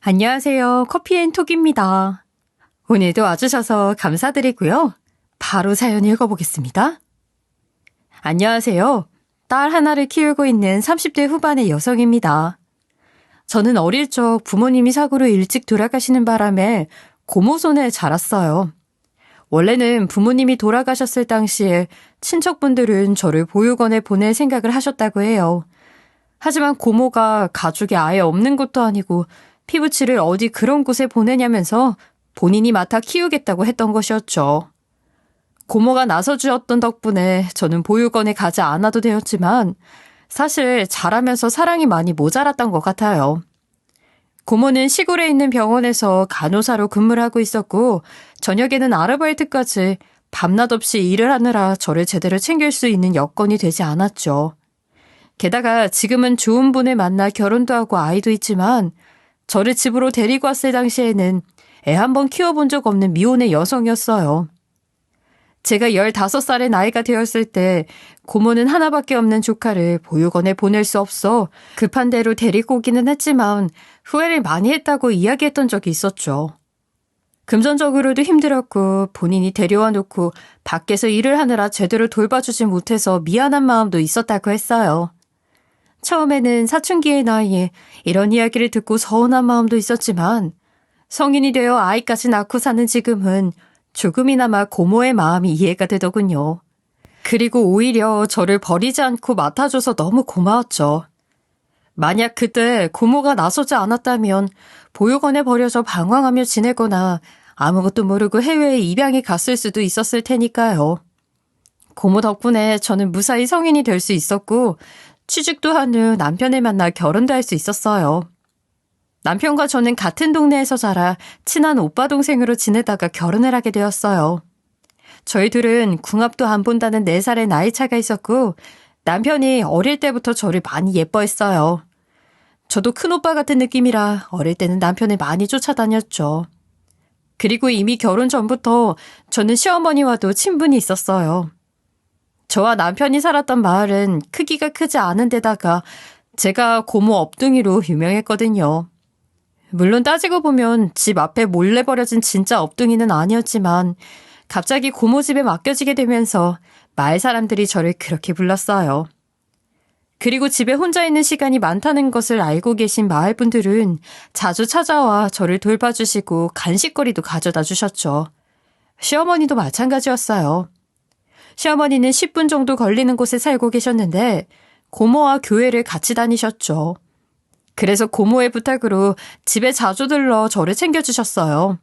안녕하세요. 커피앤톡입니다. 오늘도 와주셔서 감사드리고요. 바로 사연 읽어보겠습니다. 안녕하세요. 딸 하나를 키우고 있는 30대 후반의 여성입니다. 저는 어릴 적 부모님이 사고로 일찍 돌아가시는 바람에 고모 손에 자랐어요. 원래는 부모님이 돌아가셨을 당시에 친척분들은 저를 보육원에 보낼 생각을 하셨다고 해요. 하지만 고모가 가족이 아예 없는 것도 아니고 피부치를 어디 그런 곳에 보내냐면서 본인이 맡아 키우겠다고 했던 것이었죠. 고모가 나서주었던 덕분에 저는 보육원에 가지 않아도 되었지만 사실 자라면서 사랑이 많이 모자랐던 것 같아요. 고모는 시골에 있는 병원에서 간호사로 근무를 하고 있었고 저녁에는 아르바이트까지 밤낮 없이 일을 하느라 저를 제대로 챙길 수 있는 여건이 되지 않았죠. 게다가 지금은 좋은 분을 만나 결혼도 하고 아이도 있지만 저를 집으로 데리고 왔을 당시에는 애 한 번 키워본 적 없는 미혼의 여성이었어요. 제가 15살의 나이가 되었을 때 고모는 하나밖에 없는 조카를 보육원에 보낼 수 없어 급한 대로 데리고 오기는 했지만 후회를 많이 했다고 이야기했던 적이 있었죠. 금전적으로도 힘들었고 본인이 데려와 놓고 밖에서 일을 하느라 제대로 돌봐주지 못해서 미안한 마음도 있었다고 했어요. 처음에는 사춘기의 나이에 이런 이야기를 듣고 서운한 마음도 있었지만 성인이 되어 아이까지 낳고 사는 지금은 조금이나마 고모의 마음이 이해가 되더군요. 그리고 오히려 저를 버리지 않고 맡아줘서 너무 고마웠죠. 만약 그때 고모가 나서지 않았다면 보육원에 버려져 방황하며 지내거나 아무것도 모르고 해외에 입양해 갔을 수도 있었을 테니까요. 고모 덕분에 저는 무사히 성인이 될 수 있었고 취직도 한 후 남편을 만나 결혼도 할 수 있었어요. 남편과 저는 같은 동네에서 자라 친한 오빠 동생으로 지내다가 결혼을 하게 되었어요. 저희 둘은 궁합도 안 본다는 4살의 나이 차가 있었고 남편이 어릴 때부터 저를 많이 예뻐했어요. 저도 큰오빠 같은 느낌이라 어릴 때는 남편을 많이 쫓아다녔죠. 그리고 이미 결혼 전부터 저는 시어머니와도 친분이 있었어요. 저와 남편이 살았던 마을은 크기가 크지 않은 데다가 제가 고모 업둥이로 유명했거든요. 물론 따지고 보면 집 앞에 몰래 버려진 진짜 업둥이는 아니었지만 갑자기 고모 집에 맡겨지게 되면서 마을 사람들이 저를 그렇게 불렀어요. 그리고 집에 혼자 있는 시간이 많다는 것을 알고 계신 마을 분들은 자주 찾아와 저를 돌봐주시고 간식거리도 가져다 주셨죠. 시어머니도 마찬가지였어요. 시어머니는 10분 정도 걸리는 곳에 살고 계셨는데 고모와 교회를 같이 다니셨죠. 그래서 고모의 부탁으로 집에 자주 들러 저를 챙겨주셨어요.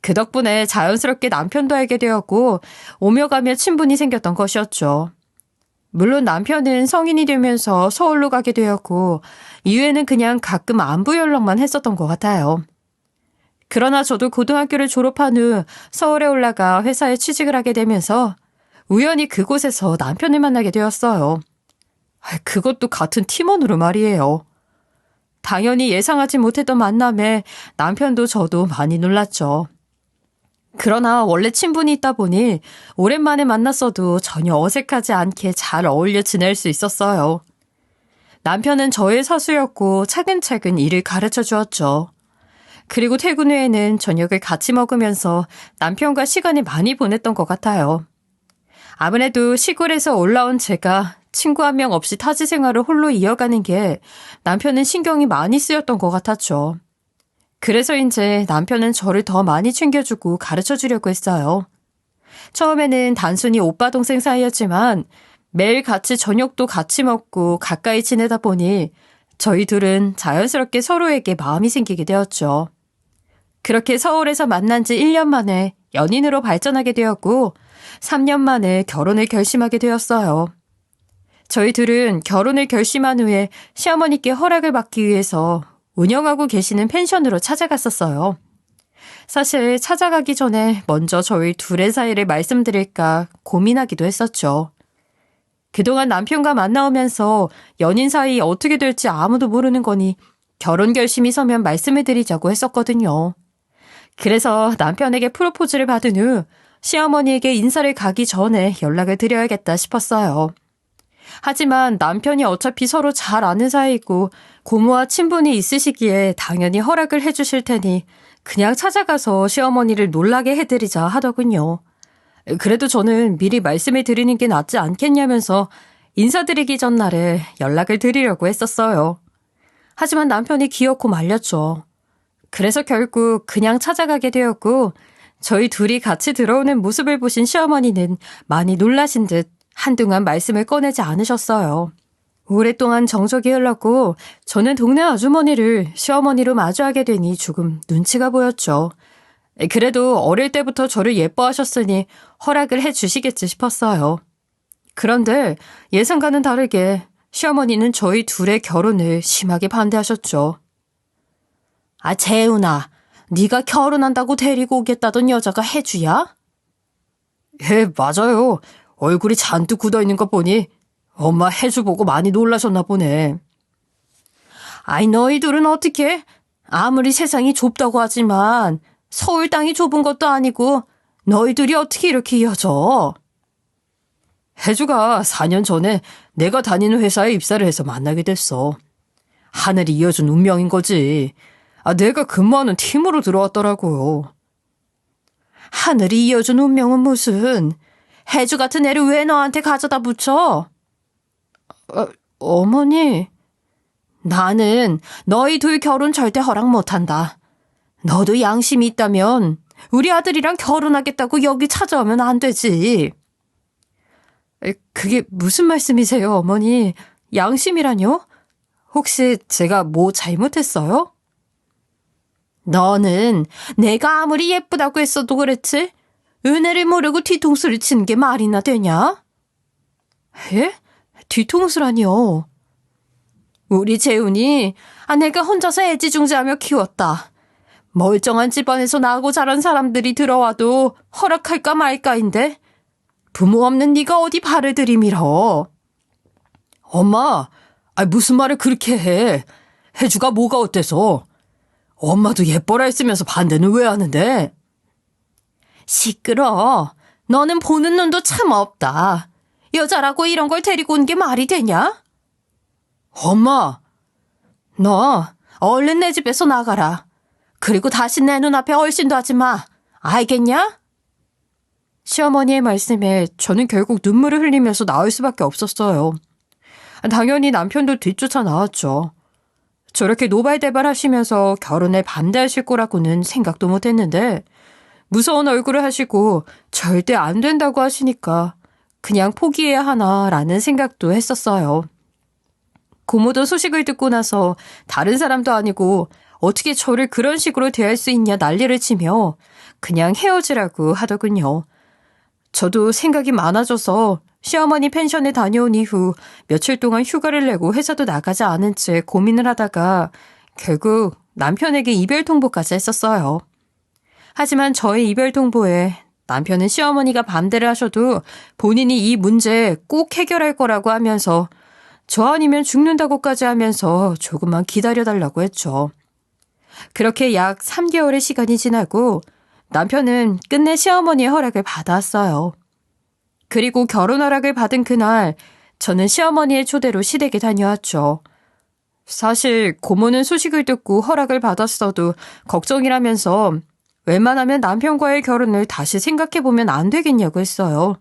그 덕분에 자연스럽게 남편도 알게 되었고 오며 가며 친분이 생겼던 것이었죠. 물론 남편은 성인이 되면서 서울로 가게 되었고 이후에는 그냥 가끔 안부 연락만 했었던 것 같아요. 그러나 저도 고등학교를 졸업한 후 서울에 올라가 회사에 취직을 하게 되면서 우연히 그곳에서 남편을 만나게 되었어요. 그것도 같은 팀원으로 말이에요. 당연히 예상하지 못했던 만남에 남편도 저도 많이 놀랐죠. 그러나 원래 친분이 있다 보니 오랜만에 만났어도 전혀 어색하지 않게 잘 어울려 지낼 수 있었어요. 남편은 저의 사수였고 차근차근 일을 가르쳐 주었죠. 그리고 퇴근 후에는 저녁을 같이 먹으면서 남편과 시간을 많이 보냈던 것 같아요. 아무래도 시골에서 올라온 제가 친구 한 명 없이 타지 생활을 홀로 이어가는 게 남편은 신경이 많이 쓰였던 것 같았죠. 그래서인지 남편은 저를 더 많이 챙겨주고 가르쳐주려고 했어요. 처음에는 단순히 오빠 동생 사이였지만 매일 같이 저녁도 같이 먹고 가까이 지내다 보니 저희 둘은 자연스럽게 서로에게 마음이 생기게 되었죠. 그렇게 서울에서 만난 지 1년 만에 연인으로 발전하게 되었고 3년 만에 결혼을 결심하게 되었어요. 저희 둘은 결혼을 결심한 후에 시어머니께 허락을 받기 위해서 운영하고 계시는 펜션으로 찾아갔었어요. 사실 찾아가기 전에 먼저 저희 둘의 사이를 말씀드릴까 고민하기도 했었죠. 그동안 남편과 만나오면서 연인 사이 어떻게 될지 아무도 모르는 거니 결혼 결심이 서면 말씀을 드리자고 했었거든요. 그래서 남편에게 프로포즈를 받은 후 시어머니에게 인사를 가기 전에 연락을 드려야겠다 싶었어요. 하지만 남편이 어차피 서로 잘 아는 사이이고 고모와 친분이 있으시기에 당연히 허락을 해주실 테니 그냥 찾아가서 시어머니를 놀라게 해드리자 하더군요. 그래도 저는 미리 말씀을 드리는 게 낫지 않겠냐면서 인사드리기 전날에 연락을 드리려고 했었어요. 하지만 남편이 기어코 말렸죠. 그래서 결국 그냥 찾아가게 되었고 저희 둘이 같이 들어오는 모습을 보신 시어머니는 많이 놀라신 듯 한동안 말씀을 꺼내지 않으셨어요. 오랫동안 정적이 흘렀고 저는 동네 아주머니를 시어머니로 마주하게 되니 조금 눈치가 보였죠. 그래도 어릴 때부터 저를 예뻐하셨으니 허락을 해주시겠지 싶었어요. 그런데 예상과는 다르게 시어머니는 저희 둘의 결혼을 심하게 반대하셨죠. 아, 재훈아, 네가 결혼한다고 데리고 오겠다던 여자가 혜주야? 예, 맞아요. 얼굴이 잔뜩 굳어있는 거 보니 엄마 혜주 보고 많이 놀라셨나 보네. 아이, 너희 둘은 어떻게? 아무리 세상이 좁다고 하지만 서울 땅이 좁은 것도 아니고 너희 둘이 어떻게 이렇게 이어져? 혜주가 4년 전에 내가 다니는 회사에 입사를 해서 만나게 됐어. 하늘이 이어준 운명인 거지. 내가 근무하는 팀으로 들어왔더라고요. 하늘이 이어준 운명은 무슨? 혜주 같은 애를 왜 너한테 가져다 붙여? 어머니, 나는 너희 둘 결혼 절대 허락 못한다. 너도 양심이 있다면 우리 아들이랑 결혼하겠다고 여기 찾아오면 안 되지. 그게 무슨 말씀이세요, 어머니? 양심이라뇨? 혹시 제가 뭐 잘못했어요? 너는 내가 아무리 예쁘다고 했어도 그렇지? 은혜를 모르고 뒤통수를 치는 게 말이나 되냐? 예? 뒤통수라니요? 우리 재훈이 내가 혼자서 애지중지하며 키웠다. 멀쩡한 집안에서 나고 자란 사람들이 들어와도 허락할까 말까인데 부모 없는 네가 어디 발을 들이밀어. 엄마, 무슨 말을 그렇게 해. 혜주가 뭐가 어때서. 엄마도 예뻐라 했으면서 반대는 왜 하는데? 시끄러. 너는 보는 눈도 참 없다. 여자라고 이런 걸 데리고 온 게 말이 되냐? 엄마, 너 얼른 내 집에서 나가라. 그리고 다시 내 눈앞에 얼씬도 하지 마. 알겠냐? 시어머니의 말씀에 저는 결국 눈물을 흘리면서 나올 수밖에 없었어요. 당연히 남편도 뒤쫓아 나왔죠. 저렇게 노발대발하시면서 결혼에 반대하실 거라고는 생각도 못했는데 무서운 얼굴을 하시고 절대 안 된다고 하시니까 그냥 포기해야 하나라는 생각도 했었어요. 고모도 소식을 듣고 나서 다른 사람도 아니고 어떻게 저를 그런 식으로 대할 수 있냐 난리를 치며 그냥 헤어지라고 하더군요. 저도 생각이 많아져서 시어머니 펜션에 다녀온 이후 며칠 동안 휴가를 내고 회사도 나가지 않은 채 고민을 하다가 결국 남편에게 이별 통보까지 했었어요. 하지만 저의 이별 통보에 남편은 시어머니가 반대를 하셔도 본인이 이 문제 꼭 해결할 거라고 하면서 저 아니면 죽는다고까지 하면서 조금만 기다려달라고 했죠. 그렇게 약 3개월의 시간이 지나고 남편은 끝내 시어머니의 허락을 받았어요. 그리고 결혼 허락을 받은 그날 저는 시어머니의 초대로 시댁에 다녀왔죠. 사실 고모는 소식을 듣고 허락을 받았어도 걱정이라면서 웬만하면 남편과의 결혼을 다시 생각해보면 안 되겠냐고 했어요.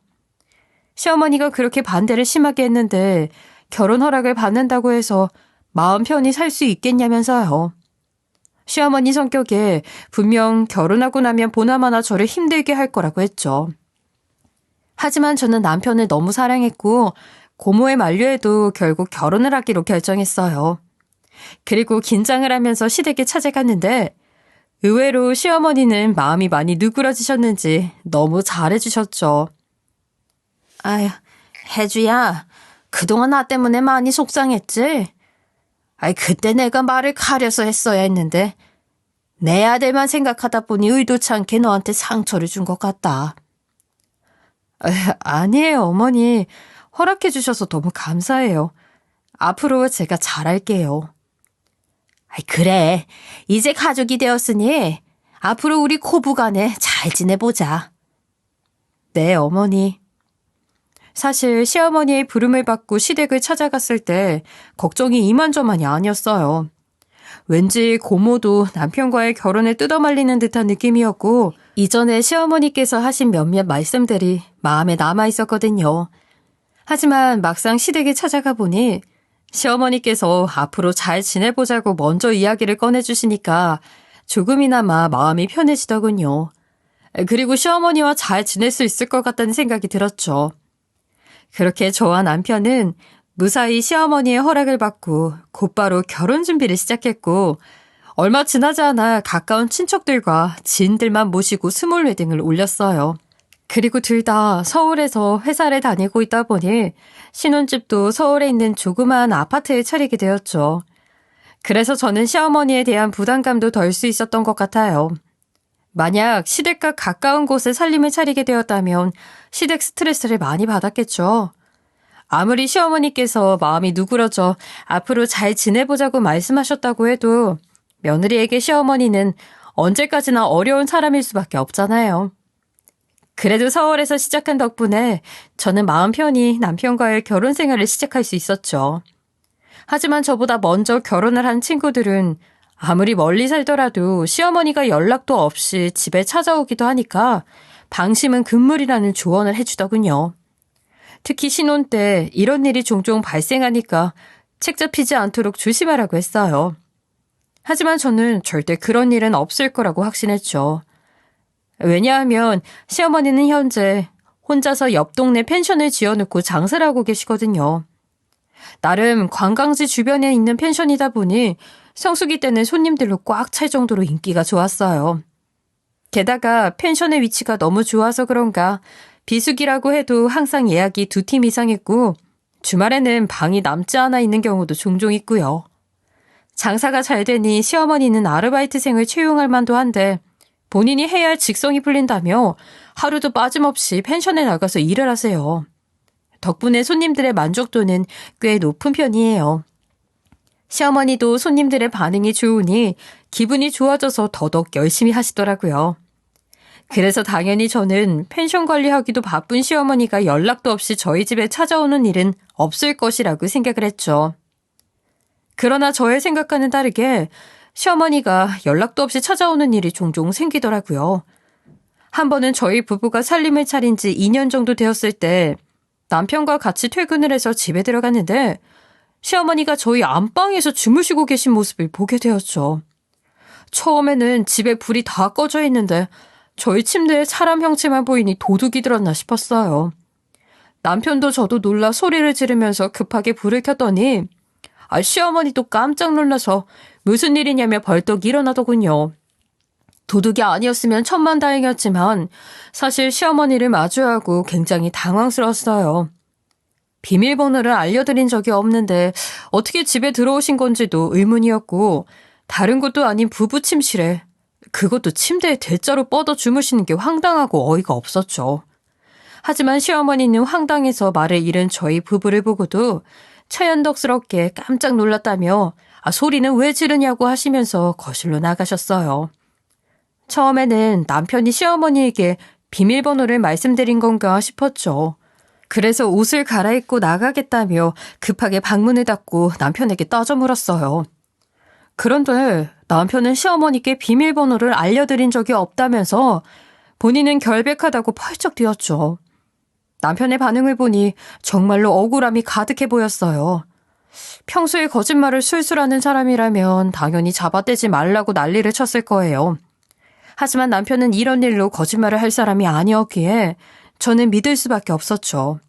시어머니가 그렇게 반대를 심하게 했는데 결혼 허락을 받는다고 해서 마음 편히 살 수 있겠냐면서요. 시어머니 성격에 분명 결혼하고 나면 보나마나 저를 힘들게 할 거라고 했죠. 하지만 저는 남편을 너무 사랑했고 고모의 만류에도 결국 결혼을 하기로 결정했어요. 그리고 긴장을 하면서 시댁에 찾아갔는데 의외로 시어머니는 마음이 많이 누그러지셨는지 너무 잘해주셨죠. 아휴, 혜주야, 그동안 나 때문에 많이 속상했지? 그때 내가 말을 가려서 했어야 했는데 내 아들만 생각하다 보니 의도치 않게 너한테 상처를 준 것 같다. 아니에요, 어머니. 허락해 주셔서 너무 감사해요. 앞으로 제가 잘할게요. 그래, 이제 가족이 되었으니 앞으로 우리 고부간에 잘 지내보자. 네, 어머니. 사실 시어머니의 부름을 받고 시댁을 찾아갔을 때 걱정이 이만저만이 아니었어요. 왠지 고모도 남편과의 결혼을 뜯어말리는 듯한 느낌이었고 이전에 시어머니께서 하신 몇몇 말씀들이 마음에 남아 있었거든요. 하지만 막상 시댁에 찾아가 보니 시어머니께서 앞으로 잘 지내보자고 먼저 이야기를 꺼내주시니까 조금이나마 마음이 편해지더군요. 그리고 시어머니와 잘 지낼 수 있을 것 같다는 생각이 들었죠. 그렇게 저와 남편은 무사히 시어머니의 허락을 받고 곧바로 결혼 준비를 시작했고 얼마 지나지 않아 가까운 친척들과 지인들만 모시고 스몰 웨딩을 올렸어요. 그리고 둘 다 서울에서 회사를 다니고 있다 보니 신혼집도 서울에 있는 조그마한 아파트에 차리게 되었죠. 그래서 저는 시어머니에 대한 부담감도 덜 수 있었던 것 같아요. 만약 시댁과 가까운 곳에 살림을 차리게 되었다면 시댁 스트레스를 많이 받았겠죠. 아무리 시어머니께서 마음이 누그러져 앞으로 잘 지내보자고 말씀하셨다고 해도 며느리에게 시어머니는 언제까지나 어려운 사람일 수밖에 없잖아요. 그래도 서울에서 시작한 덕분에 저는 마음 편히 남편과의 결혼 생활을 시작할 수 있었죠. 하지만 저보다 먼저 결혼을 한 친구들은 아무리 멀리 살더라도 시어머니가 연락도 없이 집에 찾아오기도 하니까 방심은 금물이라는 조언을 해주더군요. 특히 신혼 때 이런 일이 종종 발생하니까 책 잡히지 않도록 조심하라고 했어요. 하지만 저는 절대 그런 일은 없을 거라고 확신했죠. 왜냐하면 시어머니는 현재 혼자서 옆 동네 펜션을 지어놓고 장사를 하고 계시거든요. 나름 관광지 주변에 있는 펜션이다 보니 성수기 때는 손님들로 꽉 찰 정도로 인기가 좋았어요. 게다가 펜션의 위치가 너무 좋아서 그런가 비수기라고 해도 항상 예약이 2팀 이상했고 주말에는 방이 남지 않아 있는 경우도 종종 있고요. 장사가 잘 되니 시어머니는 아르바이트생을 채용할 만도 한데 본인이 해야 할 직성이 풀린다며 하루도 빠짐없이 펜션에 나가서 일을 하세요. 덕분에 손님들의 만족도는 꽤 높은 편이에요. 시어머니도 손님들의 반응이 좋으니 기분이 좋아져서 더더욱 열심히 하시더라고요. 그래서 당연히 저는 펜션 관리하기도 바쁜 시어머니가 연락도 없이 저희 집에 찾아오는 일은 없을 것이라고 생각을 했죠. 그러나 저의 생각과는 다르게 시어머니가 연락도 없이 찾아오는 일이 종종 생기더라고요. 한 번은 저희 부부가 살림을 차린 지 2년 정도 되었을 때 남편과 같이 퇴근을 해서 집에 들어갔는데 시어머니가 저희 안방에서 주무시고 계신 모습을 보게 되었죠. 처음에는 집에 불이 다 꺼져 있는데 저희 침대에 사람 형체만 보이니 도둑이 들었나 싶었어요. 남편도 저도 놀라 소리를 지르면서 급하게 불을 켰더니 시어머니도 깜짝 놀라서 무슨 일이냐며 벌떡 일어나더군요. 도둑이 아니었으면 천만다행이었지만 사실 시어머니를 마주하고 굉장히 당황스러웠어요. 비밀번호를 알려드린 적이 없는데 어떻게 집에 들어오신 건지도 의문이었고 다른 곳도 아닌 부부 침실에 그것도 침대에 대자로 뻗어 주무시는 게 황당하고 어이가 없었죠. 하지만 시어머니는 황당해서 말을 잃은 저희 부부를 보고도 처연덕스럽게 깜짝 놀랐다며 소리는 왜 지르냐고 하시면서 거실로 나가셨어요. 처음에는 남편이 시어머니에게 비밀번호를 말씀드린 건가 싶었죠. 그래서 옷을 갈아입고 나가겠다며 급하게 방문을 닫고 남편에게 따져 물었어요. 그런데 남편은 시어머니께 비밀번호를 알려드린 적이 없다면서 본인은 결백하다고 펄쩍 뛰었죠. 남편의 반응을 보니 정말로 억울함이 가득해 보였어요. 평소에 거짓말을 술술하는 사람이라면 당연히 잡아떼지 말라고 난리를 쳤을 거예요. 하지만 남편은 이런 일로 거짓말을 할 사람이 아니었기에 저는 믿을 수밖에 없었죠.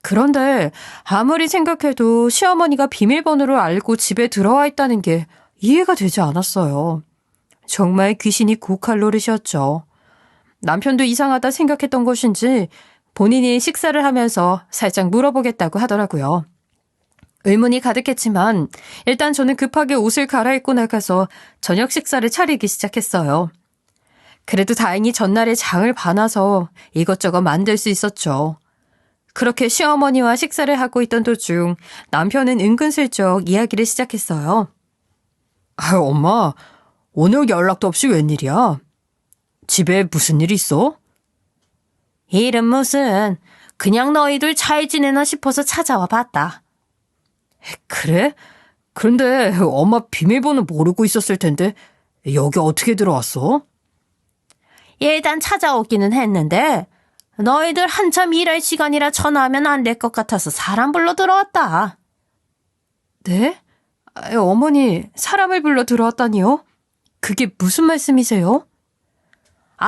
그런데 아무리 생각해도 시어머니가 비밀번호를 알고 집에 들어와 있다는 게 이해가 되지 않았어요. 정말 귀신이 고칼 노릇이었죠. 남편도 이상하다 생각했던 것인지 본인이 식사를 하면서 살짝 물어보겠다고 하더라고요. 의문이 가득했지만 일단 저는 급하게 옷을 갈아입고 나가서 저녁 식사를 차리기 시작했어요. 그래도 다행히 전날에 장을 봐놔서 이것저것 만들 수 있었죠. 그렇게 시어머니와 식사를 하고 있던 도중 남편은 은근슬쩍 이야기를 시작했어요. 엄마, 오늘 연락도 없이 웬일이야? 집에 무슨 일 있어? 일은 무슨, 그냥 너희들 잘 지내나 싶어서 찾아와 봤다. 그래? 그런데 엄마 비밀번호 모르고 있었을 텐데 여기 어떻게 들어왔어? 일단 찾아오기는 했는데 너희들 한참 일할 시간이라 전화하면 안 될 것 같아서 사람 불러 들어왔다. 네? 어머니, 사람을 불러 들어왔다니요? 그게 무슨 말씀이세요?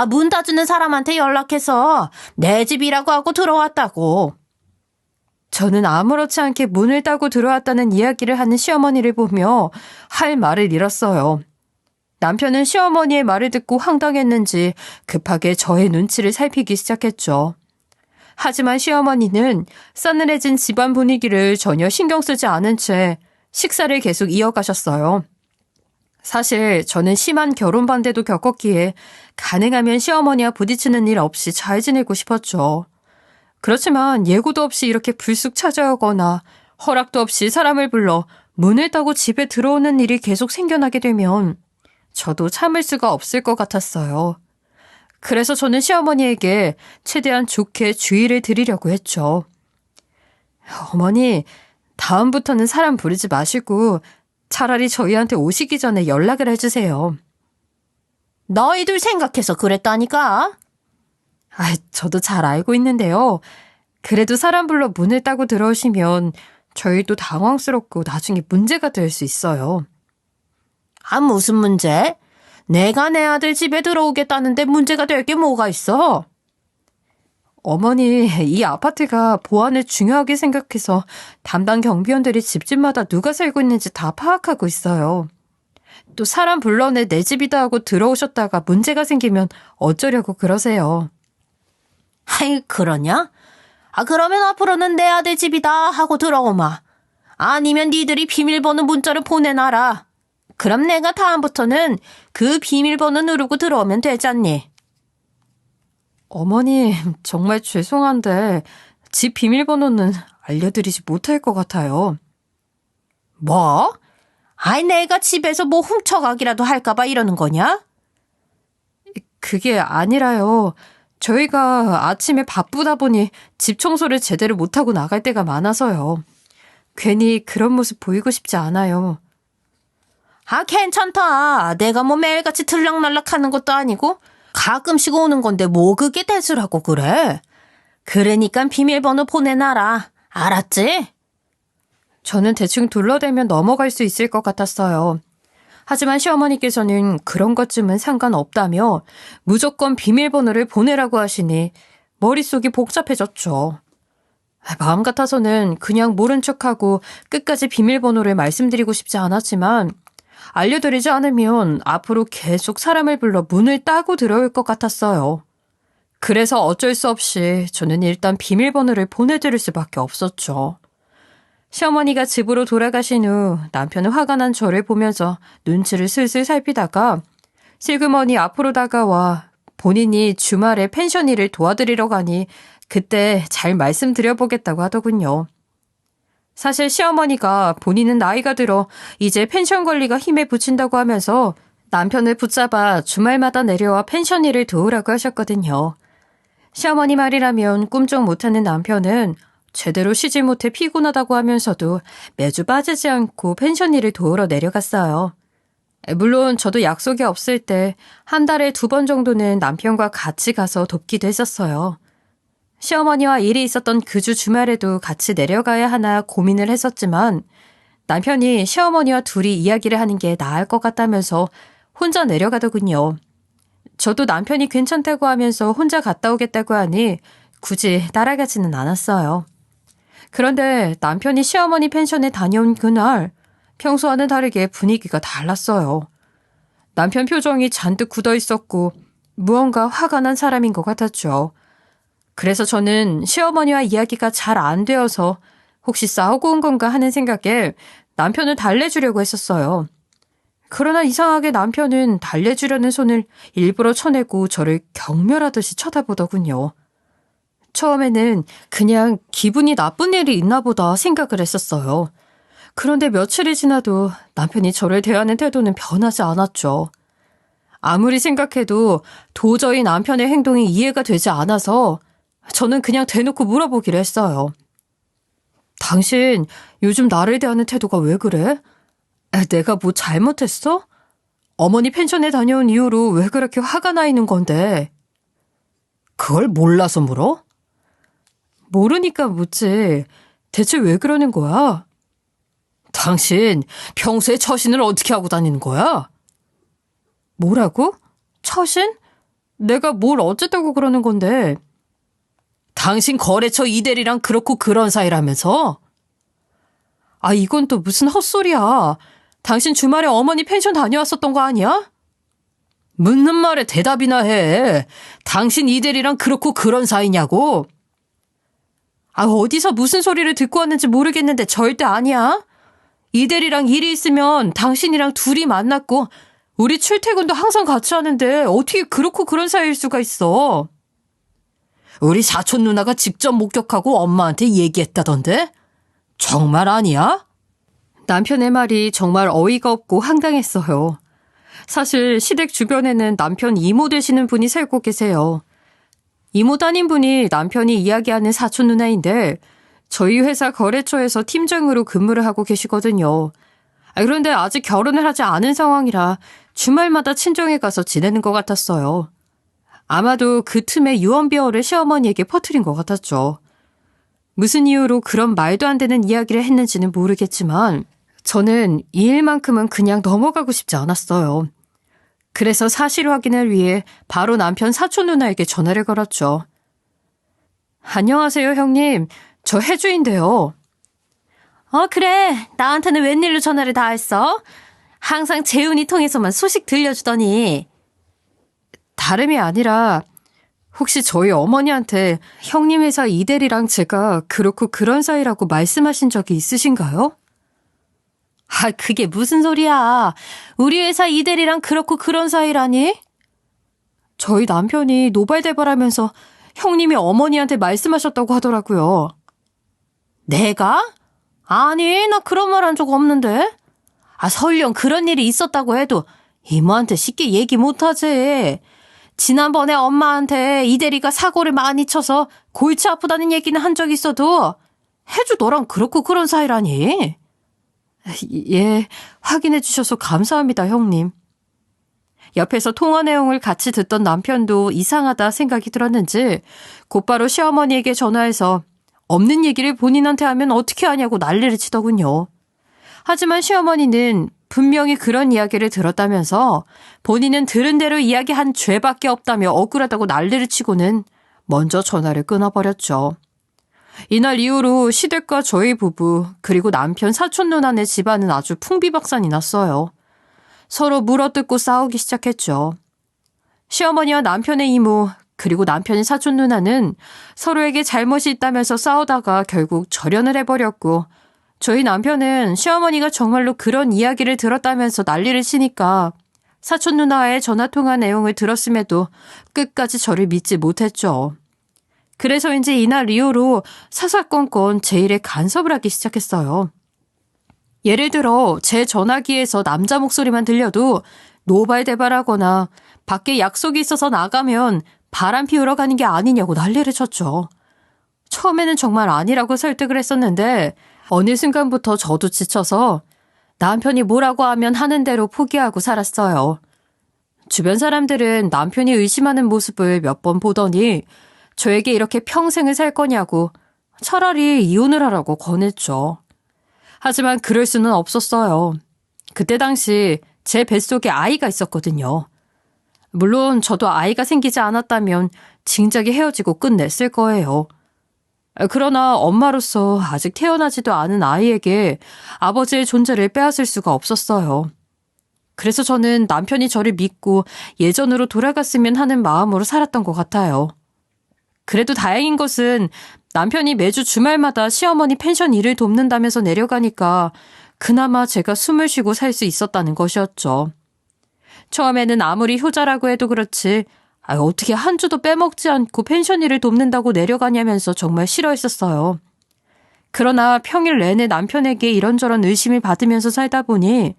문 닫는 사람한테 연락해서 내 집이라고 하고 들어왔다고. 저는 아무렇지 않게 문을 따고 들어왔다는 이야기를 하는 시어머니를 보며 할 말을 잃었어요. 남편은 시어머니의 말을 듣고 황당했는지 급하게 저의 눈치를 살피기 시작했죠. 하지만 시어머니는 싸늘해진 집안 분위기를 전혀 신경 쓰지 않은 채 식사를 계속 이어가셨어요. 사실 저는 심한 결혼 반대도 겪었기에 가능하면 시어머니와 부딪히는 일 없이 잘 지내고 싶었죠. 그렇지만 예고도 없이 이렇게 불쑥 찾아오거나 허락도 없이 사람을 불러 문을 따고 집에 들어오는 일이 계속 생겨나게 되면 저도 참을 수가 없을 것 같았어요. 그래서 저는 시어머니에게 최대한 좋게 주의를 드리려고 했죠. 어머니, 다음부터는 사람 부르지 마시고 차라리 저희한테 오시기 전에 연락을 해주세요. 너희들 생각해서 그랬다니까. 저도 잘 알고 있는데요. 그래도 사람 불러 문을 따고 들어오시면 저희도 당황스럽고 나중에 문제가 될 수 있어요. 무슨 문제? 내가 내 아들 집에 들어오겠다는데 문제가 될 게 뭐가 있어? 어머니, 이 아파트가 보안을 중요하게 생각해서 담당 경비원들이 집집마다 누가 살고 있는지 다 파악하고 있어요. 또 사람 불러내 내 집이다 하고 들어오셨다가 문제가 생기면 어쩌려고 그러세요. 그러냐? 그러면 앞으로는 내 아들 집이다 하고 들어오마. 아니면 니들이 비밀번호 문자를 보내놔라. 그럼 내가 다음부터는 그 비밀번호 누르고 들어오면 되잖니. 어머니, 정말 죄송한데 집 비밀번호는 알려드리지 못할 것 같아요. 뭐? 내가 집에서 뭐 훔쳐가기라도 할까봐 이러는 거냐? 그게 아니라요. 저희가 아침에 바쁘다 보니 집 청소를 제대로 못하고 나갈 때가 많아서요. 괜히 그런 모습 보이고 싶지 않아요. 괜찮다. 내가 뭐 매일같이 들락날락 하는 것도 아니고 가끔씩 오는 건데 뭐 그게 대수라고 그래. 그러니까 비밀번호 보내놔라. 알았지? 저는 대충 둘러대면 넘어갈 수 있을 것 같았어요. 하지만 시어머니께서는 그런 것쯤은 상관없다며 무조건 비밀번호를 보내라고 하시니 머릿속이 복잡해졌죠. 마음 같아서는 그냥 모른 척하고 끝까지 비밀번호를 말씀드리고 싶지 않았지만 알려드리지 않으면 앞으로 계속 사람을 불러 문을 따고 들어올 것 같았어요. 그래서 어쩔 수 없이 저는 일단 비밀번호를 보내드릴 수밖에 없었죠. 시어머니가 집으로 돌아가신 후 남편은 화가 난 저를 보면서 눈치를 슬슬 살피다가 슬그머니 앞으로 다가와 본인이 주말에 펜션 일을 도와드리러 가니 그때 잘 말씀드려보겠다고 하더군요. 사실 시어머니가 본인은 나이가 들어 이제 펜션 관리가 힘에 부친다고 하면서 남편을 붙잡아 주말마다 내려와 펜션 일을 도우라고 하셨거든요. 시어머니 말이라면 꿈쩍 못하는 남편은 제대로 쉬지 못해 피곤하다고 하면서도 매주 빠지지 않고 펜션 일을 도우러 내려갔어요. 물론 저도 약속이 없을 때 한 달에 2번 정도는 남편과 같이 가서 돕기도 했었어요. 시어머니와 일이 있었던 그 주 주말에도 같이 내려가야 하나 고민을 했었지만 남편이 시어머니와 둘이 이야기를 하는 게 나을 것 같다면서 혼자 내려가더군요. 저도 남편이 괜찮다고 하면서 혼자 갔다 오겠다고 하니 굳이 따라가지는 않았어요. 그런데 남편이 시어머니 펜션에 다녀온 그날 평소와는 다르게 분위기가 달랐어요. 남편 표정이 잔뜩 굳어 있었고 무언가 화가 난 사람인 것 같았죠. 그래서 저는 시어머니와 이야기가 잘 안 되어서 혹시 싸우고 온 건가 하는 생각에 남편을 달래주려고 했었어요. 그러나 이상하게 남편은 달래주려는 손을 일부러 쳐내고 저를 경멸하듯이 쳐다보더군요. 처음에는 그냥 기분이 나쁜 일이 있나 보다 생각을 했었어요. 그런데 며칠이 지나도 남편이 저를 대하는 태도는 변하지 않았죠. 아무리 생각해도 도저히 남편의 행동이 이해가 되지 않아서 저는 그냥 대놓고 물어보기로 했어요. 당신 요즘 나를 대하는 태도가 왜 그래? 내가 뭐 잘못했어? 어머니 펜션에 다녀온 이후로 왜 그렇게 화가 나 있는 건데? 그걸 몰라서 물어? 모르니까 묻지. 대체 왜 그러는 거야? 당신 평소에 처신을 어떻게 하고 다니는 거야? 뭐라고? 처신? 내가 뭘 어쨌다고 그러는 건데? 당신 거래처 이대리랑 그렇고 그런 사이라면서? 이건 또 무슨 헛소리야. 당신 주말에 어머니 펜션 다녀왔었던 거 아니야? 묻는 말에 대답이나 해. 당신 이대리랑 그렇고 그런 사이냐고? 어디서 무슨 소리를 듣고 왔는지 모르겠는데 절대 아니야. 이대리랑 일이 있으면 당신이랑 둘이 만났고 우리 출퇴근도 항상 같이 하는데 어떻게 그렇고 그런 사이일 수가 있어. 우리 사촌 누나가 직접 목격하고 엄마한테 얘기했다던데? 정말 아니야? 남편의 말이 정말 어이가 없고 황당했어요. 사실 시댁 주변에는 남편 이모 되시는 분이 살고 계세요. 이모 따님 분이 남편이 이야기하는 사촌 누나인데 저희 회사 거래처에서 팀장으로 근무를 하고 계시거든요. 그런데 아직 결혼을 하지 않은 상황이라 주말마다 친정에 가서 지내는 것 같았어요. 아마도 그 틈에 유언비어를 시어머니에게 퍼뜨린 것 같았죠. 무슨 이유로 그런 말도 안 되는 이야기를 했는지는 모르겠지만 저는 이 일만큼은 그냥 넘어가고 싶지 않았어요. 그래서 사실 확인을 위해 바로 남편 사촌 누나에게 전화를 걸었죠. 안녕하세요, 형님. 저 혜주인데요. 그래. 나한테는 웬일로 전화를 다 했어? 항상 재훈이 통해서만 소식 들려주더니. 다름이 아니라 혹시 저희 어머니한테 형님 회사 이대리랑 제가 그렇고 그런 사이라고 말씀하신 적이 있으신가요? 그게 무슨 소리야. 우리 회사 이대리랑 그렇고 그런 사이라니? 저희 남편이 노발대발하면서 형님이 어머니한테 말씀하셨다고 하더라고요. 내가? 아니, 나 그런 말 한 적 없는데. 설령 그런 일이 있었다고 해도 이모한테 쉽게 얘기 못하지. 지난번에 엄마한테 이대리가 사고를 많이 쳐서 골치 아프다는 얘기는 한 적 있어도 혜주 너랑 그렇고 그런 사이라니. 예, 확인해 주셔서 감사합니다, 형님. 옆에서 통화 내용을 같이 듣던 남편도 이상하다 생각이 들었는지 곧바로 시어머니에게 전화해서 없는 얘기를 본인한테 하면 어떻게 하냐고 난리를 치더군요. 하지만 시어머니는 분명히 그런 이야기를 들었다면서 본인은 들은 대로 이야기한 죄밖에 없다며 억울하다고 난리를 치고는 먼저 전화를 끊어버렸죠. 이날 이후로 시댁과 저희 부부 그리고 남편 사촌 누나네 집안은 아주 풍비박산이 났어요. 서로 물어뜯고 싸우기 시작했죠. 시어머니와 남편의 이모 그리고 남편의 사촌 누나는 서로에게 잘못이 있다면서 싸우다가 결국 절연을 해버렸고 저희 남편은 시어머니가 정말로 그런 이야기를 들었다면서 난리를 치니까 사촌 누나와의 전화통화 내용을 들었음에도 끝까지 저를 믿지 못했죠. 그래서인지 이날 이후로 사사건건 제 일에 간섭을 하기 시작했어요. 예를 들어 제 전화기에서 남자 목소리만 들려도 노발대발하거나 밖에 약속이 있어서 나가면 바람 피우러 가는 게 아니냐고 난리를 쳤죠. 처음에는 정말 아니라고 설득을 했었는데 어느 순간부터 저도 지쳐서 남편이 뭐라고 하면 하는 대로 포기하고 살았어요. 주변 사람들은 남편이 의심하는 모습을 몇 번 보더니 저에게 이렇게 평생을 살 거냐고 차라리 이혼을 하라고 권했죠. 하지만 그럴 수는 없었어요. 그때 당시 제 뱃속에 아이가 있었거든요. 물론 저도 아이가 생기지 않았다면 진작에 헤어지고 끝냈을 거예요. 그러나 엄마로서 아직 태어나지도 않은 아이에게 아버지의 존재를 빼앗을 수가 없었어요. 그래서 저는 남편이 저를 믿고 예전으로 돌아갔으면 하는 마음으로 살았던 것 같아요. 그래도 다행인 것은 남편이 매주 주말마다 시어머니 펜션 일을 돕는다면서 내려가니까 그나마 제가 숨을 쉬고 살 수 있었다는 것이었죠. 처음에는 아무리 효자라고 해도 그렇지 어떻게 한 주도 빼먹지 않고 펜션 일을 돕는다고 내려가냐면서 정말 싫어했었어요. 그러나 평일 내내 남편에게 이런저런 의심을 받으면서 살다 보니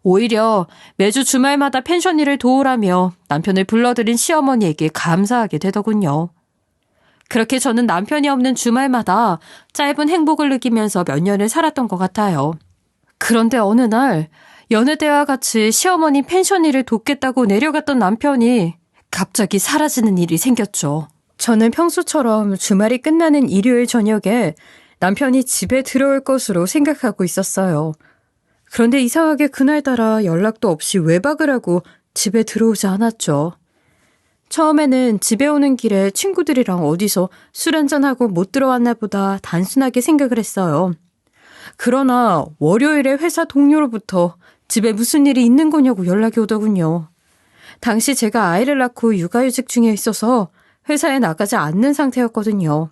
오히려 매주 주말마다 펜션 일을 도우라며 남편을 불러들인 시어머니에게 감사하게 되더군요. 그렇게 저는 남편이 없는 주말마다 짧은 행복을 느끼면서 몇 년을 살았던 것 같아요. 그런데 어느 날 여느 때와 같이 시어머니 펜션 일을 돕겠다고 내려갔던 남편이 갑자기 사라지는 일이 생겼죠. 저는 평소처럼 주말이 끝나는 일요일 저녁에 남편이 집에 들어올 것으로 생각하고 있었어요. 그런데 이상하게 그날따라 연락도 없이 외박을 하고 집에 들어오지 않았죠. 처음에는 집에 오는 길에 친구들이랑 어디서 술 한잔하고 못 들어왔나 보다 단순하게 생각을 했어요. 그러나 월요일에 회사 동료로부터 집에 무슨 일이 있는 거냐고 연락이 오더군요. 당시 제가 아이를 낳고 육아휴직 중에 있어서 회사에 나가지 않는 상태였거든요.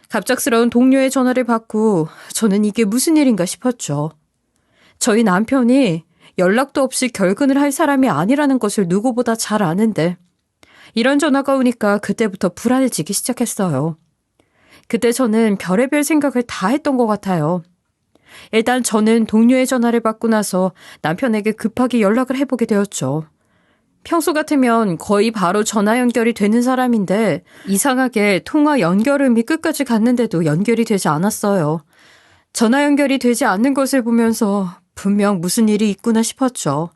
갑작스러운 동료의 전화를 받고 저는 이게 무슨 일인가 싶었죠. 저희 남편이 연락도 없이 결근을 할 사람이 아니라는 것을 누구보다 잘 아는데 이런 전화가 오니까 그때부터 불안해지기 시작했어요. 그때 저는 별의별 생각을 다 했던 것 같아요. 일단 저는 동료의 전화를 받고 나서 남편에게 급하게 연락을 해보게 되었죠. 평소 같으면 거의 바로 전화 연결이 되는 사람인데 이상하게 통화 연결음이 끝까지 갔는데도 연결이 되지 않았어요. 전화 연결이 되지 않는 것을 보면서 분명 무슨 일이 있구나 싶었죠.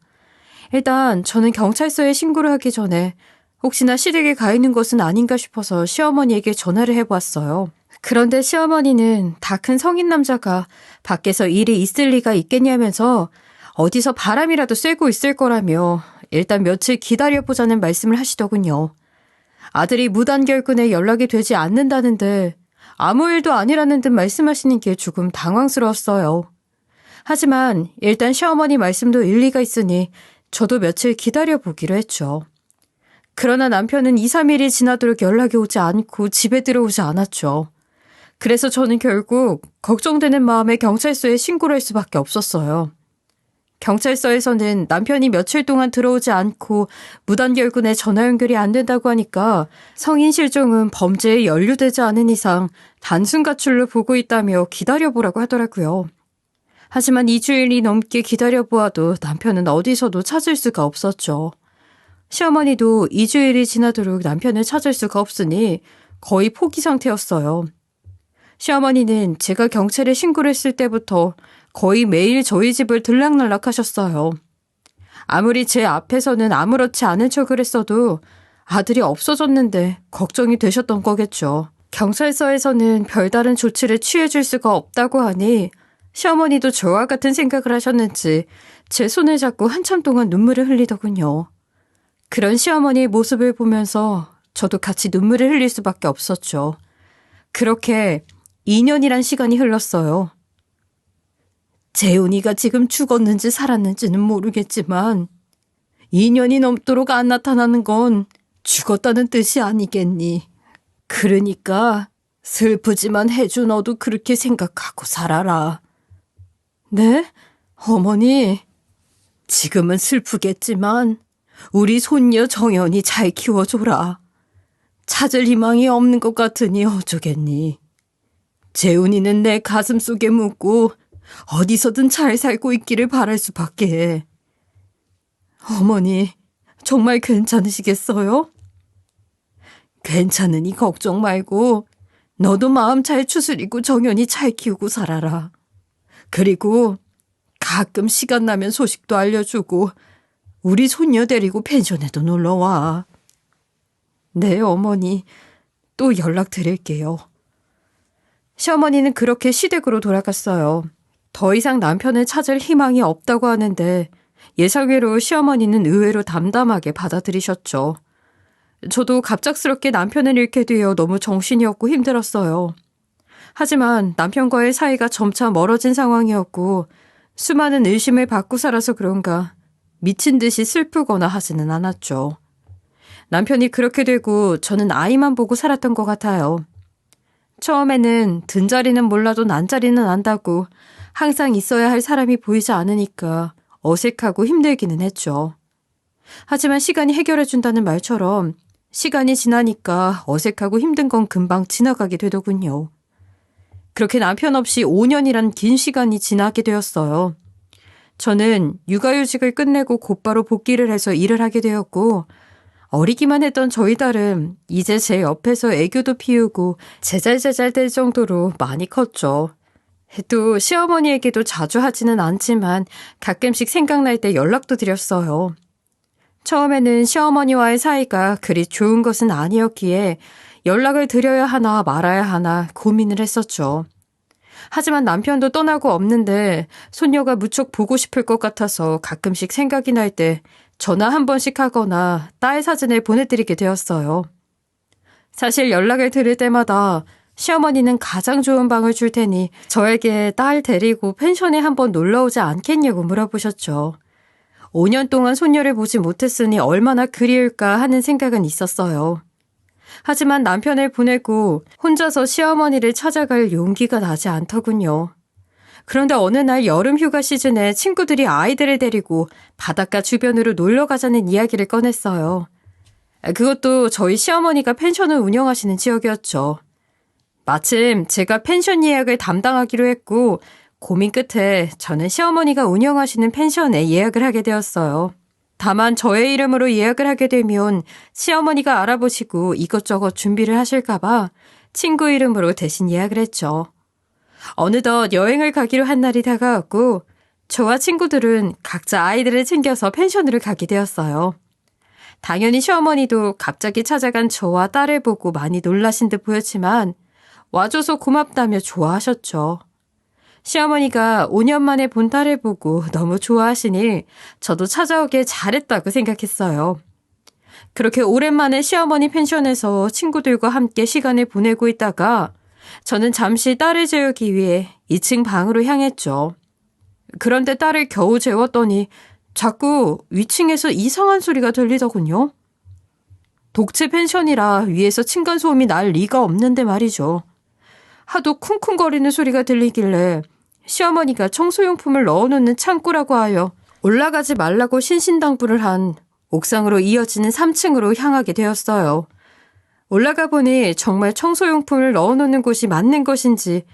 일단 저는 경찰서에 신고를 하기 전에 혹시나 시댁에 가 있는 것은 아닌가 싶어서 시어머니에게 전화를 해보았어요. 그런데 시어머니는 다 큰 성인 남자가 밖에서 일이 있을 리가 있겠냐면서 어디서 바람이라도 쐬고 있을 거라며 일단 며칠 기다려보자는 말씀을 하시더군요. 아들이 무단결근에 연락이 되지 않는다는데 아무 일도 아니라는 듯 말씀하시는 게 조금 당황스러웠어요. 하지만 일단 시어머니 말씀도 일리가 있으니 저도 며칠 기다려보기로 했죠. 그러나 남편은 2, 3일이 지나도록 연락이 오지 않고 집에 들어오지 않았죠. 그래서 저는 결국 걱정되는 마음에 경찰서에 신고를 할 수밖에 없었어요. 경찰서에서는 남편이 며칠 동안 들어오지 않고 무단결근에 전화 연결이 안 된다고 하니까 성인 실종은 범죄에 연루되지 않은 이상 단순 가출로 보고 있다며 기다려보라고 하더라고요. 하지만 2주일이 넘게 기다려보아도 남편은 어디서도 찾을 수가 없었죠. 시어머니도 2주일이 지나도록 남편을 찾을 수가 없으니 거의 포기 상태였어요. 시어머니는 제가 경찰에 신고를 했을 때부터 거의 매일 저희 집을 들락날락 하셨어요. 아무리 제 앞에서는 아무렇지 않은 척을 했어도 아들이 없어졌는데 걱정이 되셨던 거겠죠. 경찰서에서는 별다른 조치를 취해줄 수가 없다고 하니 시어머니도 저와 같은 생각을 하셨는지 제 손을 잡고 한참 동안 눈물을 흘리더군요. 그런 시어머니의 모습을 보면서 저도 같이 눈물을 흘릴 수밖에 없었죠. 그렇게 2년이란 시간이 흘렀어요. 재훈이가 지금 죽었는지 살았는지는 모르겠지만 2년이 넘도록 안 나타나는 건 죽었다는 뜻이 아니겠니? 그러니까 슬프지만 혜주 너도 그렇게 생각하고 살아라. 네? 어머니, 지금은 슬프겠지만 우리 손녀 정연이 잘 키워줘라. 찾을 희망이 없는 것 같으니 어쩌겠니? 재훈이는 내 가슴 속에 묻고 어디서든 잘 살고 있기를 바랄 수밖에 해. 어머니, 정말 괜찮으시겠어요? 괜찮으니 걱정 말고 너도 마음 잘 추스리고 정연이 잘 키우고 살아라. 그리고 가끔 시간 나면 소식도 알려주고 우리 손녀 데리고 펜션에도 놀러와. 네, 어머니. 또 연락드릴게요. 시어머니는 그렇게 시댁으로 돌아갔어요. 더 이상 남편을 찾을 희망이 없다고 하는데 예상외로 시어머니는 의외로 담담하게 받아들이셨죠. 저도 갑작스럽게 남편을 잃게 되어 너무 정신이 없고 힘들었어요. 하지만 남편과의 사이가 점차 멀어진 상황이었고 수많은 의심을 받고 살아서 그런가 미친 듯이 슬프거나 하지는 않았죠. 남편이 그렇게 되고 저는 아이만 보고 살았던 것 같아요. 처음에는 든자리는 몰라도 난자리는 안다고 항상 있어야 할 사람이 보이지 않으니까 어색하고 힘들기는 했죠. 하지만 시간이 해결해준다는 말처럼 시간이 지나니까 어색하고 힘든 건 금방 지나가게 되더군요. 그렇게 남편 없이 5년이란 긴 시간이 지나게 되었어요. 저는 육아휴직을 끝내고 곧바로 복귀를 해서 일을 하게 되었고 어리기만 했던 저희 딸은 이제 제 옆에서 애교도 피우고 제잘제잘 될 정도로 많이 컸죠. 또 시어머니에게도 자주 하지는 않지만 가끔씩 생각날 때 연락도 드렸어요. 처음에는 시어머니와의 사이가 그리 좋은 것은 아니었기에 연락을 드려야 하나 말아야 하나 고민을 했었죠. 하지만 남편도 떠나고 없는데 손녀가 무척 보고 싶을 것 같아서 가끔씩 생각이 날 때 전화 한 번씩 하거나 딸 사진을 보내드리게 되었어요. 사실 연락을 드릴 때마다 시어머니는 가장 좋은 방을 줄 테니 저에게 딸 데리고 펜션에 한번 놀러 오지 않겠냐고 물어보셨죠. 5년 동안 손녀를 보지 못했으니 얼마나 그리울까 하는 생각은 있었어요. 하지만 남편을 보내고 혼자서 시어머니를 찾아갈 용기가 나지 않더군요. 그런데 어느 날 여름 휴가 시즌에 친구들이 아이들을 데리고 바닷가 주변으로 놀러 가자는 이야기를 꺼냈어요. 그것도 저희 시어머니가 펜션을 운영하시는 지역이었죠. 마침 제가 펜션 예약을 담당하기로 했고 고민 끝에 저는 시어머니가 운영하시는 펜션에 예약을 하게 되었어요. 다만 저의 이름으로 예약을 하게 되면 시어머니가 알아보시고 이것저것 준비를 하실까봐 친구 이름으로 대신 예약을 했죠. 어느덧 여행을 가기로 한 날이 다가왔고 저와 친구들은 각자 아이들을 챙겨서 펜션으로 가게 되었어요. 당연히 시어머니도 갑자기 찾아간 저와 딸을 보고 많이 놀라신 듯 보였지만 와줘서 고맙다며 좋아하셨죠. 시어머니가 5년 만에 본 딸을 보고 너무 좋아하시니 저도 찾아오길 잘했다고 생각했어요. 그렇게 오랜만에 시어머니 펜션에서 친구들과 함께 시간을 보내고 있다가 저는 잠시 딸을 재우기 위해 2층 방으로 향했죠. 그런데 딸을 겨우 재웠더니 자꾸 위층에서 이상한 소리가 들리더군요. 독채 펜션이라 위에서 층간소음이 날 리가 없는데 말이죠. 하도 쿵쿵거리는 소리가 들리길래 시어머니가 청소용품을 넣어놓는 창고라고 하여 올라가지 말라고 신신당부를 한 옥상으로 이어지는 3층으로 향하게 되었어요. 올라가 보니 정말 청소용품을 넣어놓는 곳이 맞는 것인지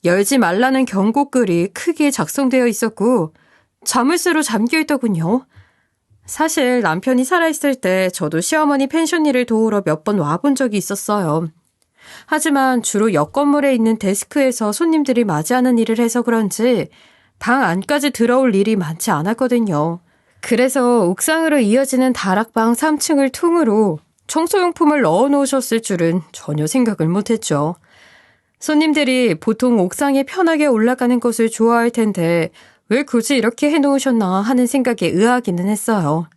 열지 말라는 경고글이 크게 작성되어 있었고 자물쇠로 잠겨있더군요. 사실 남편이 살아있을 때 저도 시어머니 펜션 일을 도우러 몇 번 와본 적이 있었어요. 하지만 주로 옆 건물에 있는 데스크에서 손님들이 맞이하는 일을 해서 그런지 방 안까지 들어올 일이 많지 않았거든요. 그래서 옥상으로 이어지는 다락방 3층을 통으로 청소용품을 넣어놓으셨을 줄은 전혀 생각을 못했죠. 손님들이 보통 옥상에 편하게 올라가는 것을 좋아할 텐데 왜 굳이 이렇게 해놓으셨나 하는 생각에 의아하기는 했어요.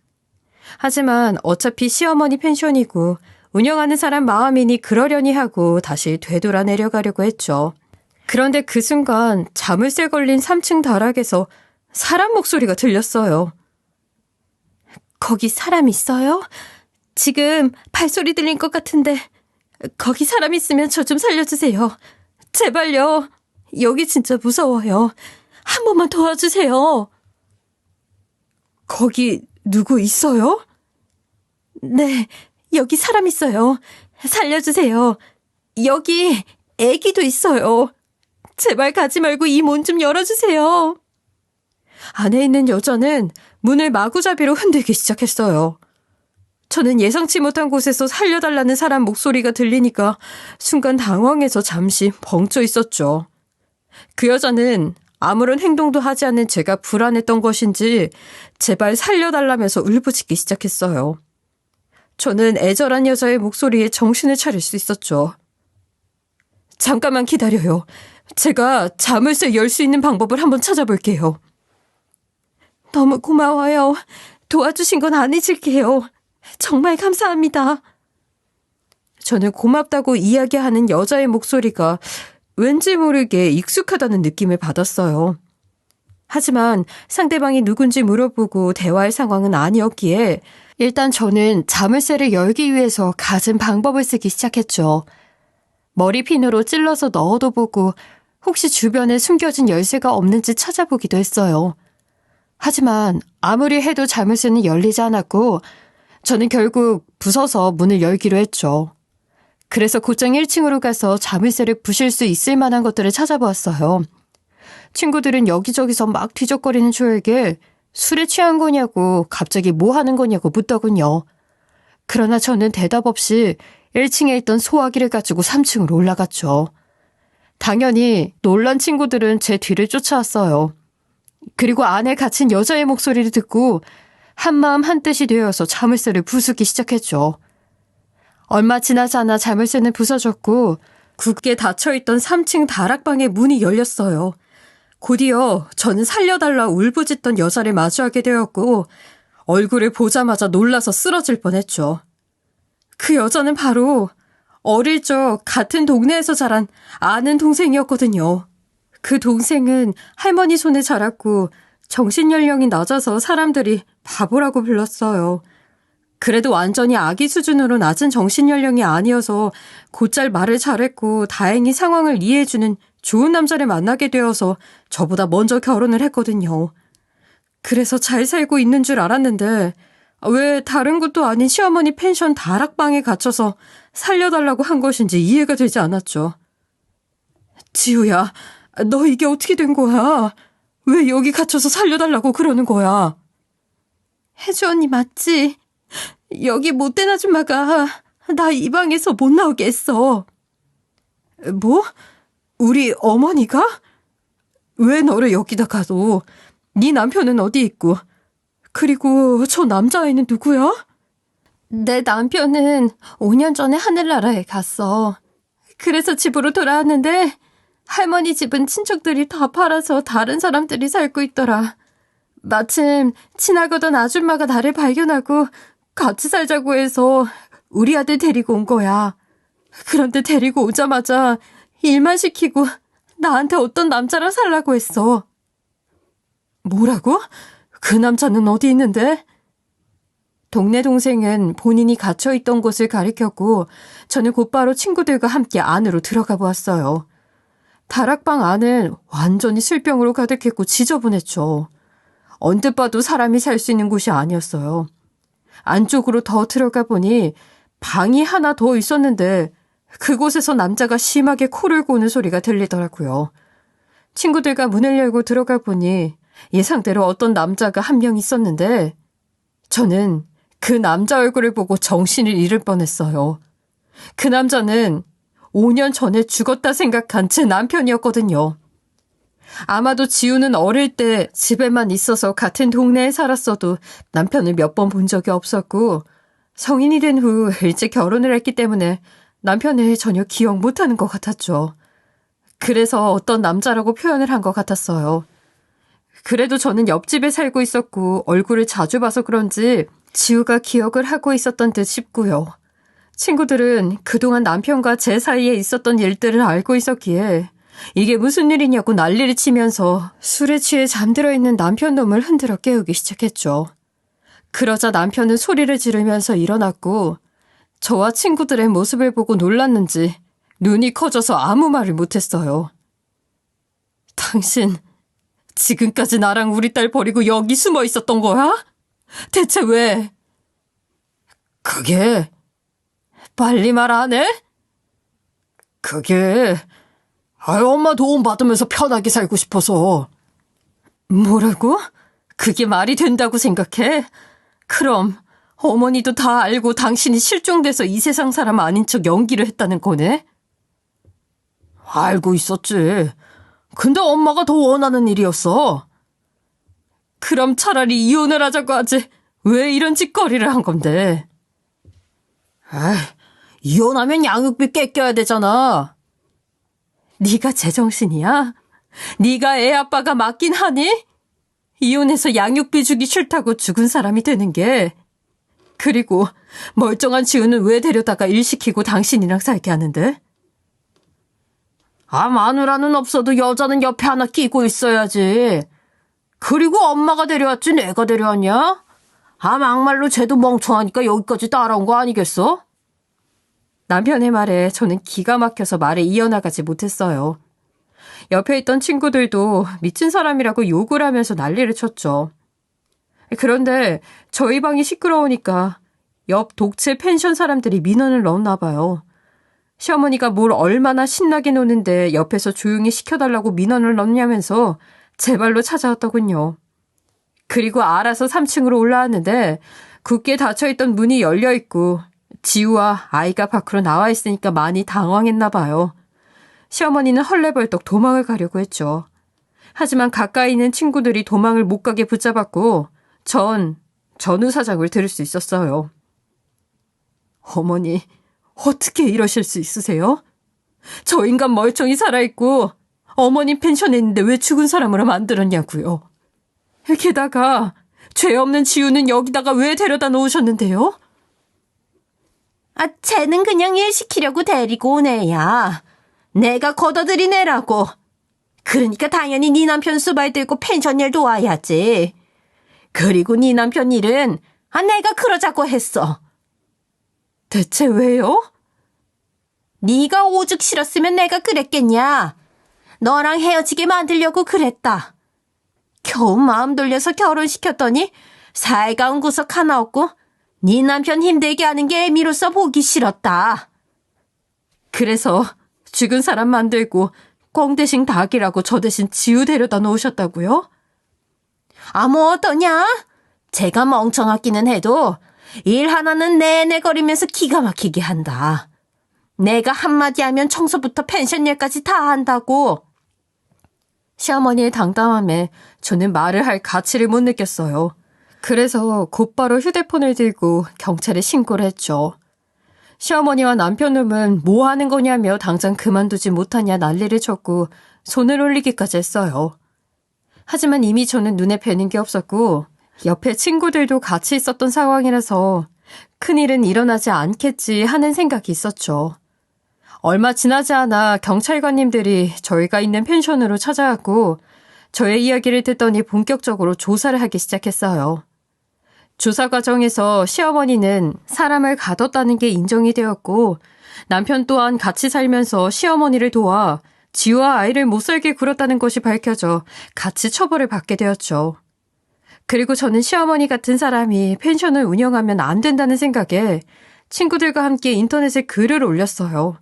하지만 어차피 시어머니 펜션이고 운영하는 사람 마음이니 그러려니 하고 다시 되돌아 내려가려고 했죠. 그런데 그 순간 자물쇠 걸린 3층 다락에서 사람 목소리가 들렸어요. 거기 사람 있어요? 지금 발소리 들린 것 같은데 거기 사람 있으면 저 좀 살려주세요. 제발요. 여기 진짜 무서워요. 한 번만 도와주세요. 거기 누구 있어요? 네, 여기 사람 있어요. 살려주세요. 여기 애기도 있어요. 제발 가지 말고 이 문 좀 열어주세요. 안에 있는 여자는 문을 마구잡이로 흔들기 시작했어요. 저는 예상치 못한 곳에서 살려달라는 사람 목소리가 들리니까 순간 당황해서 잠시 벙쪄 있었죠. 그 여자는 아무런 행동도 하지 않는 제가 불안했던 것인지 제발 살려달라면서 울부짖기 시작했어요. 저는 애절한 여자의 목소리에 정신을 차릴 수 있었죠. 잠깐만 기다려요. 제가 자물쇠 열 수 있는 방법을 한번 찾아볼게요. 너무 고마워요. 도와주신 건 안 잊을게요. 정말 감사합니다. 저는 고맙다고 이야기하는 여자의 목소리가 왠지 모르게 익숙하다는 느낌을 받았어요. 하지만 상대방이 누군지 물어보고 대화할 상황은 아니었기에 일단 저는 자물쇠를 열기 위해서 갖은 방법을 쓰기 시작했죠. 머리핀으로 찔러서 넣어도 보고 혹시 주변에 숨겨진 열쇠가 없는지 찾아보기도 했어요. 하지만 아무리 해도 자물쇠는 열리지 않았고 저는 결국 부숴서 문을 열기로 했죠. 그래서 곧장 1층으로 가서 자물쇠를 부실 수 있을 만한 것들을 찾아보았어요. 친구들은 여기저기서 막 뒤적거리는 저에게 술에 취한 거냐고 갑자기 뭐 하는 거냐고 묻더군요. 그러나 저는 대답 없이 1층에 있던 소화기를 가지고 3층으로 올라갔죠. 당연히 놀란 친구들은 제 뒤를 쫓아왔어요. 그리고 안에 갇힌 여자의 목소리를 듣고 한마음 한뜻이 되어서 자물쇠를 부수기 시작했죠. 얼마 지나지 않아 자물쇠는 부서졌고 굳게 닫혀있던 3층 다락방의 문이 열렸어요. 곧이어 저는 살려달라 울부짖던 여자를 마주하게 되었고 얼굴을 보자마자 놀라서 쓰러질 뻔했죠. 그 여자는 바로 어릴 적 같은 동네에서 자란 아는 동생이었거든요. 그 동생은 할머니 손에 자랐고 정신연령이 낮아서 사람들이 바보라고 불렀어요. 그래도 완전히 아기 수준으로 낮은 정신연령이 아니어서 곧잘 말을 잘했고 다행히 상황을 이해해주는 좋은 남자를 만나게 되어서 저보다 먼저 결혼을 했거든요. 그래서 잘 살고 있는 줄 알았는데 왜 다른 곳도 아닌 시어머니 펜션 다락방에 갇혀서 살려달라고 한 것인지 이해가 되지 않았죠. 지우야, 너 이게 어떻게 된 거야? 왜 여기 갇혀서 살려달라고 그러는 거야? 혜주 언니 맞지? 여기 못된 아줌마가 나 이 방에서 못 나오게 했어. 뭐? 우리 어머니가? 왜 너를 여기다 가둬? 네 남편은 어디 있고? 그리고 저 남자아이는 누구야? 내 남편은 5년 전에 하늘나라에 갔어. 그래서 집으로 돌아왔는데 할머니 집은 친척들이 다 팔아서 다른 사람들이 살고 있더라. 마침 지나가던 아줌마가 나를 발견하고 같이 살자고 해서 우리 아들 데리고 온 거야. 그런데 데리고 오자마자 일만 시키고 나한테 어떤 남자랑 살라고 했어. 뭐라고? 그 남자는 어디 있는데? 동네 동생은 본인이 갇혀있던 곳을 가리켰고 저는 곧바로 친구들과 함께 안으로 들어가 보았어요. 다락방 안은 완전히 술병으로 가득했고 지저분했죠. 언뜻 봐도 사람이 살 수 있는 곳이 아니었어요. 안쪽으로 더 들어가 보니 방이 하나 더 있었는데 그곳에서 남자가 심하게 코를 고는 소리가 들리더라고요. 친구들과 문을 열고 들어가 보니 예상대로 어떤 남자가 한 명 있었는데 저는 그 남자 얼굴을 보고 정신을 잃을 뻔했어요. 그 남자는 5년 전에 죽었다 생각한 제 남편이었거든요. 아마도 지우는 어릴 때 집에만 있어서 같은 동네에 살았어도 남편을 몇 번 본 적이 없었고 성인이 된 후 일찍 결혼을 했기 때문에 남편을 전혀 기억 못하는 것 같았죠. 그래서 어떤 남자라고 표현을 한 것 같았어요. 그래도 저는 옆집에 살고 있었고 얼굴을 자주 봐서 그런지 지우가 기억을 하고 있었던 듯 싶고요. 친구들은 그동안 남편과 제 사이에 있었던 일들을 알고 있었기에 이게 무슨 일이냐고 난리를 치면서 술에 취해 잠들어 있는 남편 놈을 흔들어 깨우기 시작했죠. 그러자 남편은 소리를 지르면서 일어났고 저와 친구들의 모습을 보고 놀랐는지 눈이 커져서 아무 말을 못했어요. 당신 지금까지 나랑 우리 딸 버리고 여기 숨어 있었던 거야? 대체 왜? 그게 빨리 말 안 해? 그게 엄마 도움 받으면서 편하게 살고 싶어서. 뭐라고? 그게 말이 된다고 생각해? 그럼 어머니도 다 알고 당신이 실종돼서 이 세상 사람 아닌 척 연기를 했다는 거네? 알고 있었지. 근데 엄마가 더 원하는 일이었어. 그럼 차라리 이혼을 하자고 하지. 왜 이런 짓거리를 한 건데? 이혼하면 양육비 깎여야 되잖아. 네가 제정신이야? 네가 애 아빠가 맞긴 하니? 이혼해서 양육비 주기 싫다고 죽은 사람이 되는 게. 그리고 멀쩡한 지우는 왜 데려다가 일 시키고 당신이랑 살게 하는데? 마누라는 없어도 여자는 옆에 하나 끼고 있어야지. 그리고 엄마가 데려왔지 내가 데려왔냐? 막말로 쟤도 멍청하니까 여기까지 따라온 거 아니겠어? 남편의 말에 저는 기가 막혀서 말을 이어나가지 못했어요. 옆에 있던 친구들도 미친 사람이라고 욕을 하면서 난리를 쳤죠. 그런데 저희 방이 시끄러우니까 옆 독채 펜션 사람들이 민원을 넣었나 봐요. 시어머니가 뭘 얼마나 신나게 노는데 옆에서 조용히 시켜달라고 민원을 넣냐면서 제 발로 찾아왔더군요. 그리고 알아서 3층으로 올라왔는데 굳게 닫혀있던 문이 열려있고 지우와 아이가 밖으로 나와 있으니까 많이 당황했나 봐요. 시어머니는 헐레벌떡 도망을 가려고 했죠. 하지만 가까이 있는 친구들이 도망을 못 가게 붙잡았고 전 전후 사정을 들을 수 있었어요. 어머니, 어떻게 이러실 수 있으세요? 저 인간 멀쩡히 살아있고 어머니 펜션에 있는데 왜 죽은 사람으로 만들었냐고요. 게다가 죄 없는 지우는 여기다가 왜 데려다 놓으셨는데요? 쟤는 그냥 일 시키려고 데리고 온 애야. 내가 걷어들인 애라고. 그러니까 당연히 네 남편 수발 들고 펜션 일 도와야지. 그리고 네 남편 일은 내가 그러자고 했어. 대체 왜요? 네가 오죽 싫었으면 내가 그랬겠냐. 너랑 헤어지게 만들려고 그랬다. 겨우 마음 돌려서 결혼시켰더니 살가운 구석 하나 없고 네 남편 힘들게 하는 게 애미로서 보기 싫었다. 그래서 죽은 사람 만들고 꽁 대신 닭이라고 저 대신 지우 데려다 놓으셨다고요? 뭐 어떠냐? 제가 멍청하기는 해도 일 하나는 내내 거리면서 기가 막히게 한다. 내가 한마디 하면 청소부터 펜션 일까지 다 한다고. 시어머니의 당당함에 저는 말을 할 가치를 못 느꼈어요. 그래서 곧바로 휴대폰을 들고 경찰에 신고를 했죠. 시어머니와 남편놈은 뭐 하는 거냐며 당장 그만두지 못하냐 난리를 쳤고 손을 올리기까지 했어요. 하지만 이미 저는 눈에 뵈는 게 없었고 옆에 친구들도 같이 있었던 상황이라서 큰일은 일어나지 않겠지 하는 생각이 있었죠. 얼마 지나지 않아 경찰관님들이 저희가 있는 펜션으로 찾아왔고 저의 이야기를 듣더니 본격적으로 조사를 하기 시작했어요. 조사 과정에서 시어머니는 사람을 가뒀다는 게 인정이 되었고 남편 또한 같이 살면서 시어머니를 도와 지우와 아이를 못 살게 굴었다는 것이 밝혀져 같이 처벌을 받게 되었죠. 그리고 저는 시어머니 같은 사람이 펜션을 운영하면 안 된다는 생각에 친구들과 함께 인터넷에 글을 올렸어요.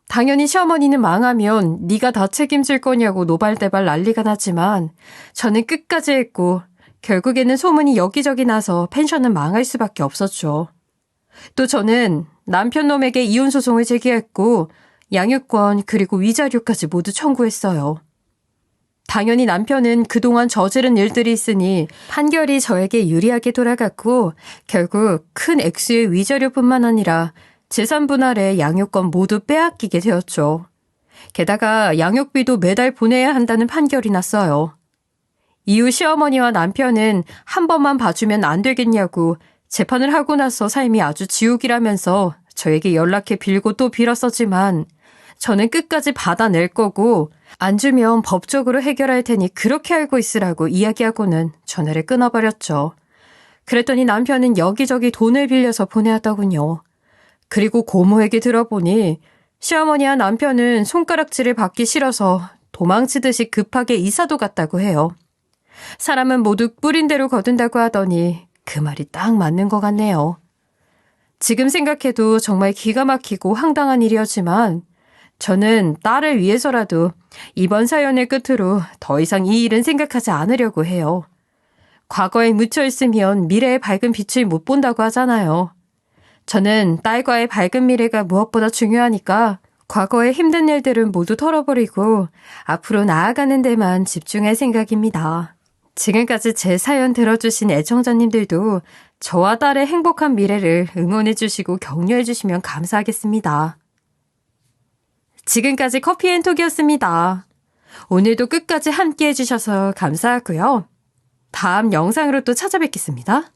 당연히 시어머니는 망하면 네가 다 책임질 거냐고 노발대발 난리가 났지만 저는 끝까지 했고 결국에는 소문이 여기저기 나서 펜션은 망할 수밖에 없었죠. 또 저는 남편놈에게 이혼 소송을 제기했고 양육권 그리고 위자료까지 모두 청구했어요. 당연히 남편은 그동안 저지른 일들이 있으니 판결이 저에게 유리하게 돌아갔고 결국 큰 액수의 위자료뿐만 아니라 재산 분할에 양육권 모두 빼앗기게 되었죠. 게다가 양육비도 매달 보내야 한다는 판결이 났어요. 이후 시어머니와 남편은 한 번만 봐주면 안 되겠냐고 재판을 하고 나서 삶이 아주 지옥이라면서 저에게 연락해 빌고 또 빌었었지만 저는 끝까지 받아낼 거고 안 주면 법적으로 해결할 테니 그렇게 알고 있으라고 이야기하고는 전화를 끊어버렸죠. 그랬더니 남편은 여기저기 돈을 빌려서 보내왔더군요. 그리고 고모에게 들어보니 시어머니와 남편은 손가락질을 받기 싫어서 도망치듯이 급하게 이사도 갔다고 해요. 사람은 모두 뿌린 대로 거둔다고 하더니 그 말이 딱 맞는 것 같네요. 지금 생각해도 정말 기가 막히고 황당한 일이었지만 저는 딸을 위해서라도 이번 사연을 끝으로 더 이상 이 일은 생각하지 않으려고 해요. 과거에 묻혀 있으면 미래의 밝은 빛을 못 본다고 하잖아요. 저는 딸과의 밝은 미래가 무엇보다 중요하니까 과거의 힘든 일들은 모두 털어버리고 앞으로 나아가는 데만 집중할 생각입니다. 지금까지 제 사연 들어주신 애청자님들도 저와 딸의 행복한 미래를 응원해주시고 격려해주시면 감사하겠습니다. 지금까지 커피앤톡이었습니다. 오늘도 끝까지 함께 해주셔서 감사하고요. 다음 영상으로 또 찾아뵙겠습니다.